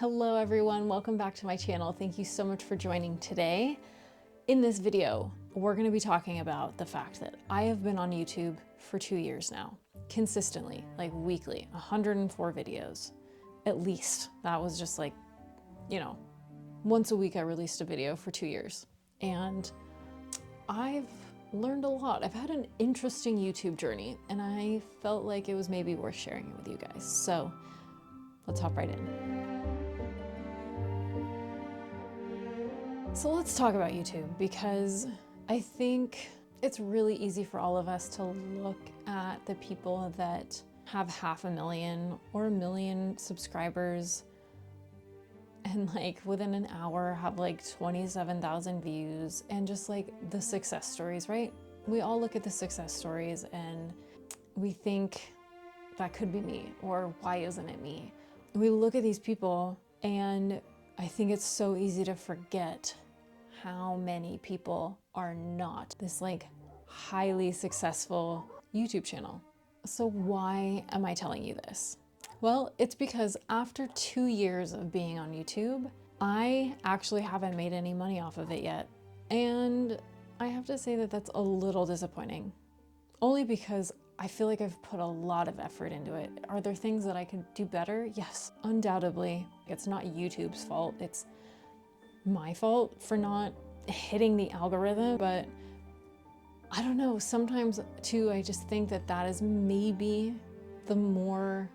Hello everyone, welcome back to my channel. Thank you so much for joining today. In this video, we're going to be talking about the fact that I have been on YouTube for 2 years now, consistently, like weekly, 104 videos, at least. That was just like, once a week I released a video for 2 years. And I've learned a lot. I've had an interesting YouTube journey and I felt like it was maybe worth sharing it with you guys. So let's hop right in. So let's talk about YouTube, because I think it's really easy for all of us to look at the people that have 500,000 or 1 million subscribers and like within an hour have like 27,000 views and just like the success stories, right? We all look at the success stories and we think that could be me, or why isn't it me? We look at these people and I think it's so easy to forget how many people are not this like highly successful YouTube channel. So why am I telling you this? Well, it's because after 2 years of being on YouTube, I actually haven't made any money off of it yet. And I have to say that that's a little disappointing, only because I feel like I've put a lot of effort into it. Are there things that I could do better? Yes, undoubtedly. It's not YouTube's fault. It's my fault for not hitting the algorithm. But I don't know, sometimes too, I just think that that is maybe the more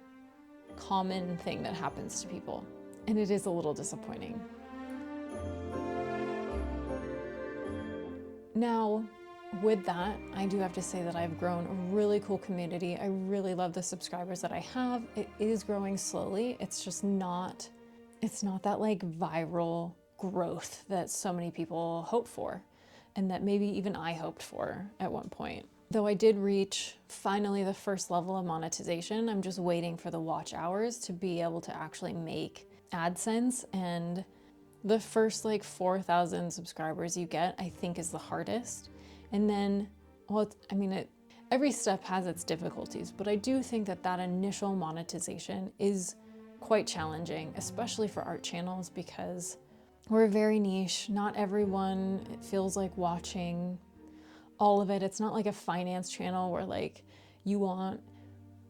common thing that happens to people. And it is a little disappointing. Now, with that, I do have to say that I've grown a really cool community. I really love the subscribers that I have. It is growing slowly. It's just not, it's not that like viral growth that so many people hope for, and that maybe even I hoped for at one point. Though I did reach finally the first level of monetization, I'm just waiting for the watch hours to be able to actually make AdSense, and the first like 4,000 subscribers you get, I think, is the hardest. And then, well, every step has its difficulties, but I do think that that initial monetization is quite challenging, especially for art channels, because we're very niche. Not everyone, it feels like, watching all of it. It's not like a finance channel where like you want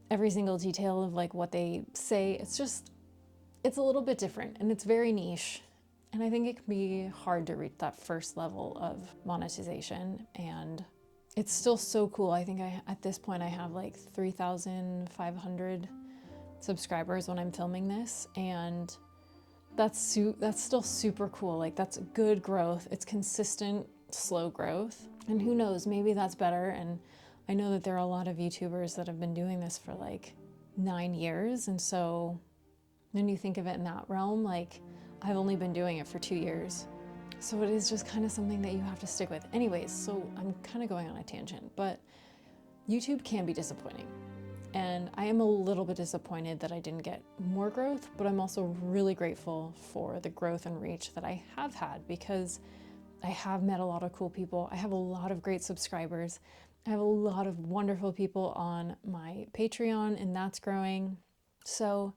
every single detail of like what they say. It's just, it's a little bit different and it's very niche. And I think it can be hard to reach that first level of monetization, and it's still so cool. I think at this point I have like 3,500 subscribers when I'm filming this, and that's still super cool. Like, that's good growth. It's consistent, slow growth. And who knows, maybe that's better. And I know that there are a lot of YouTubers that have been doing this for like 9 years. And so when you think of it in that realm, like, I've only been doing it for 2 years. So it is just kind of something that you have to stick with. Anyways, so I'm kind of going on a tangent, but YouTube can be disappointing. And I am a little bit disappointed that I didn't get more growth, but I'm also really grateful for the growth and reach that I have had, because I have met a lot of cool people. I have a lot of great subscribers. I have a lot of wonderful people on my Patreon, and that's growing. So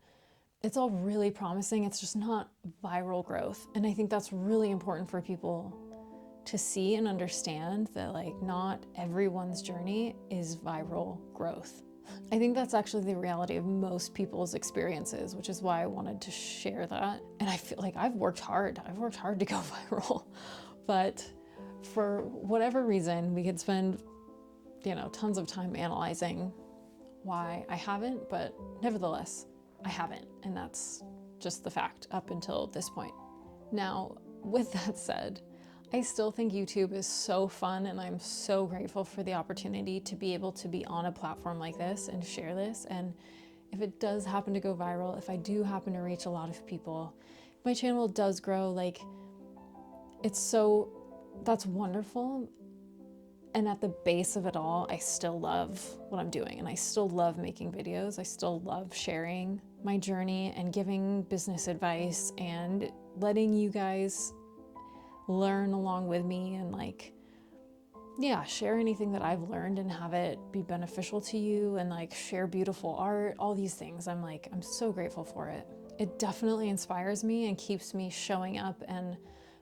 it's all really promising. It's just not viral growth. And I think that's really important for people to see and understand, that like not everyone's journey is viral growth. I think that's actually the reality of most people's experiences, which is why I wanted to share that. And I feel like I've worked hard. I've worked hard to go viral, but for whatever reason, we could spend, tons of time analyzing why I haven't, but nevertheless, I haven't. And that's just the fact up until this point. Now, with that said, I still think YouTube is so fun, and I'm so grateful for the opportunity to be able to be on a platform like this and share this. And if it does happen to go viral, if I do happen to reach a lot of people, if my channel does grow, like, that's wonderful. And at the base of it all, I still love what I'm doing, and I still love making videos. I still love sharing my journey and giving business advice and letting you guys learn along with me, and like, yeah, share anything that I've learned and have it be beneficial to you, and like share beautiful art, all these things. I'm so grateful for it. it definitely inspires me and keeps me showing up and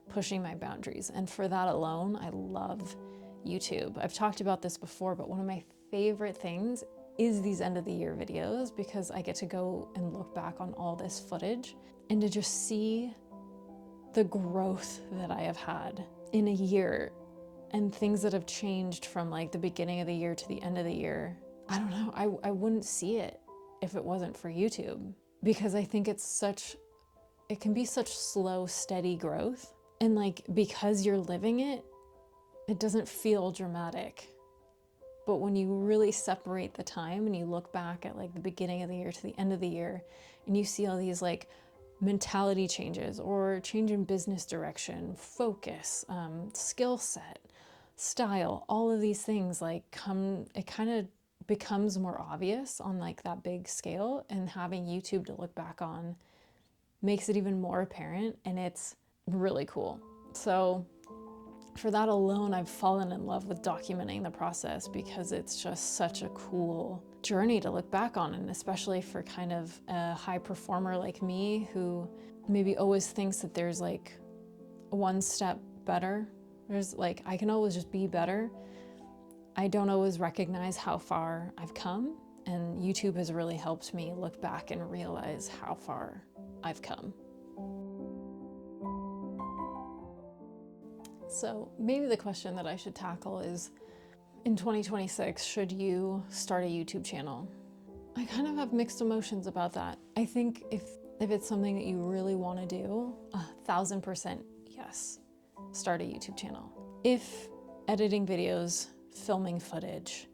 pushing my boundaries. And for that alone, I love YouTube. I've talked about this before, but one of my favorite things is these end of the year videos, because I get to go and look back on all this footage and to just see the growth that I have had in a year and things that have changed from like the beginning of the year to the end of the year. I don't know, I wouldn't see it if it wasn't for YouTube, because I think it can be such slow, steady growth. And like, because you're living it, it doesn't feel dramatic. But when you really separate the time and you look back at like the beginning of the year to the end of the year, and you see all these like mentality changes or change in business direction, focus, skill set, style, all of these things like it kind of becomes more obvious on like that big scale, and having YouTube to look back on makes it even more apparent, and it's really cool. So for that alone, I've fallen in love with documenting the process, because it's just such a cool journey to look back on. And especially for kind of a high performer like me, who maybe always thinks that there's like one step better. There's like, I can always just be better. I don't always recognize how far I've come. And YouTube has really helped me look back and realize how far I've come. So maybe the question that I should tackle is, in 2026, should you start a YouTube channel? I kind of have mixed emotions about that. I think if it's something that you really want to do, 1000% yes, start a YouTube channel. If editing videos, filming footage,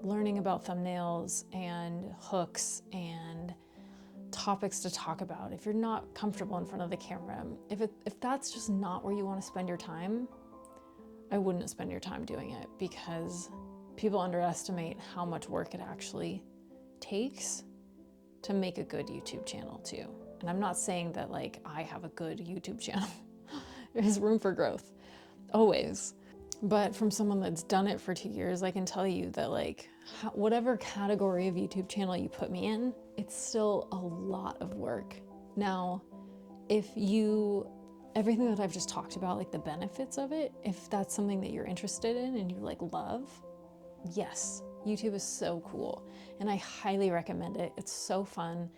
learning about thumbnails and hooks and topics to talk about, if you're not comfortable in front of the camera, if that's just not where you want to spend your time, I wouldn't spend your time doing it, because people underestimate how much work it actually takes to make a good YouTube channel too. And I'm not saying that like I have a good YouTube channel. There's room for growth, always. But from someone that's done it for 2 years, I can tell you that like whatever category of YouTube channel you put me in, it's still a lot of work. Now, everything that I've just talked about, like the benefits of it, if that's something that you're interested in and you like love, yes, YouTube is so cool. And I highly recommend it. It's so fun.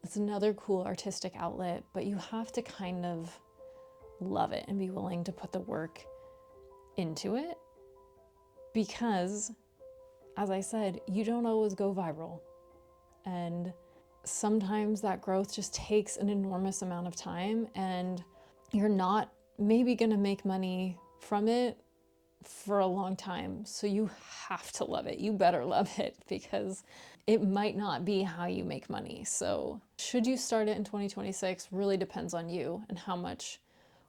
It's another cool artistic outlet, but you have to kind of love it and be willing to put the work into it, because as I said, you don't always go viral, and sometimes that growth just takes an enormous amount of time, and you're not maybe gonna make money from it for a long time. So you have to love it. You better love it, because it might not be how you make money. So should you start it in 2026 really depends on you and how much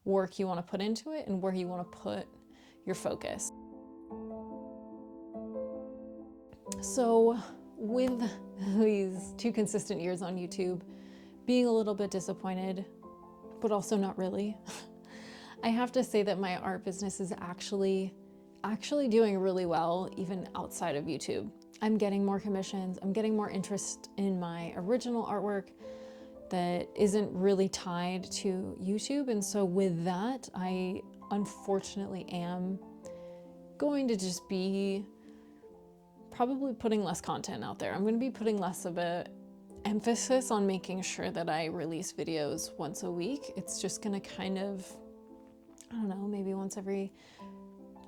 work you want to put into it and where you want to put your focus. So with these 2 consistent years on YouTube, being a little bit disappointed, but also not really, I have to say that my art business is actually doing really well, even outside of YouTube. I'm getting more commissions. I'm getting more interest in my original artwork that isn't really tied to YouTube. And so with that, I unfortunately am going to just be probably putting less content out there. I'm going to be putting less of a emphasis on making sure that I release videos once a week. It's just going to kind of, I don't know, maybe once every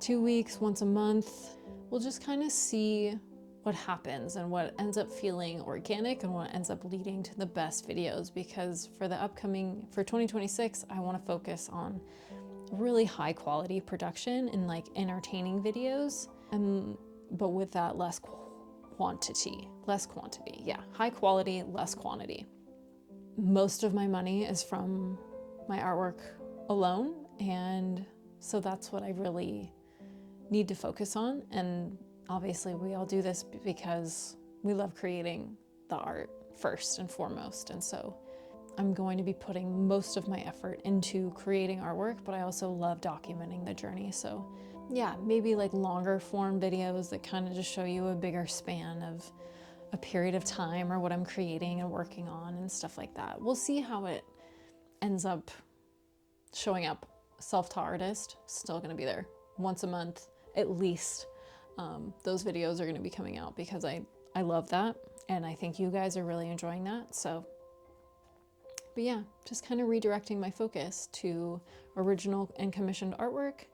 2 weeks, once a month. We'll just kind of see what happens and what ends up feeling organic and what ends up leading to the best videos, because for 2026, I want to focus on really high quality production and like entertaining videos, but with that less quantity, yeah, high quality, less quantity. Most of my money is from my artwork alone, and so that's what I really need to focus on. And obviously we all do this because we love creating the art first and foremost, and so I'm going to be putting most of my effort into creating artwork, but I also love documenting the journey. So yeah, maybe like longer form videos that kind of just show you a bigger span a period of time or what I'm creating and working on and stuff like that. We'll see how it ends up showing up. Self-taught artist, still gonna be there once a month at least. Those videos are gonna be coming out because I love that, and I think you guys are really enjoying that. So, but yeah, just kind of redirecting my focus to original and commissioned artwork,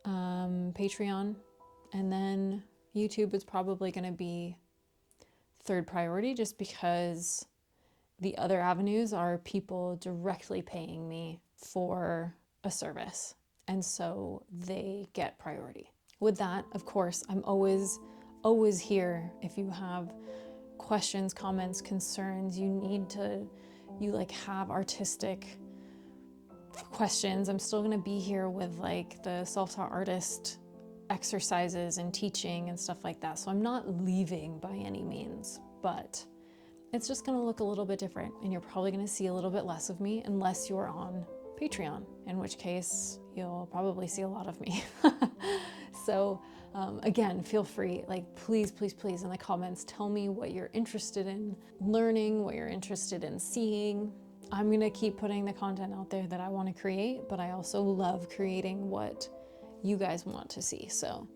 Patreon, and then YouTube is probably gonna be third priority, just because the other avenues are people directly paying me for a service, and so they get priority. With that, of course, I'm always here if you have questions, comments, concerns, you like have artistic questions. I'm still gonna be here with like the self-taught artist exercises and teaching and stuff like that. So I'm not leaving by any means, but it's just gonna look a little bit different, and you're probably gonna see a little bit less of me unless you're on Patreon, in which case you'll probably see a lot of me. So again, feel free, like please in the comments, tell me what you're interested in learning, what you're interested in seeing. I'm gonna keep putting the content out there that I want to create, but I also love creating what you guys want to see. So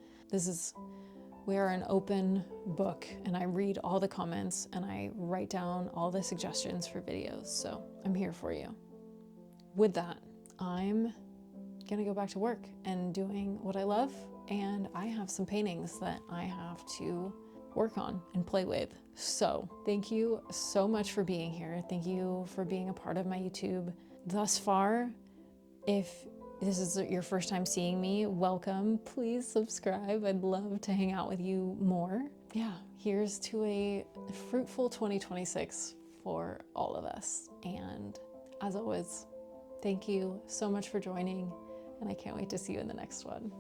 we are an open book, and I read all the comments and I write down all the suggestions for videos. So I'm here for you. With that, I'm gonna go back to work and doing what I love, and I have some paintings that I have to work on and play with. So thank you so much for being here. Thank you for being a part of my YouTube thus far. If this is your first time seeing me, welcome. Please subscribe. I'd love to hang out with you more. Yeah, here's to a fruitful 2026 for all of us. And as always, thank you so much for joining, and I can't wait to see you in the next one.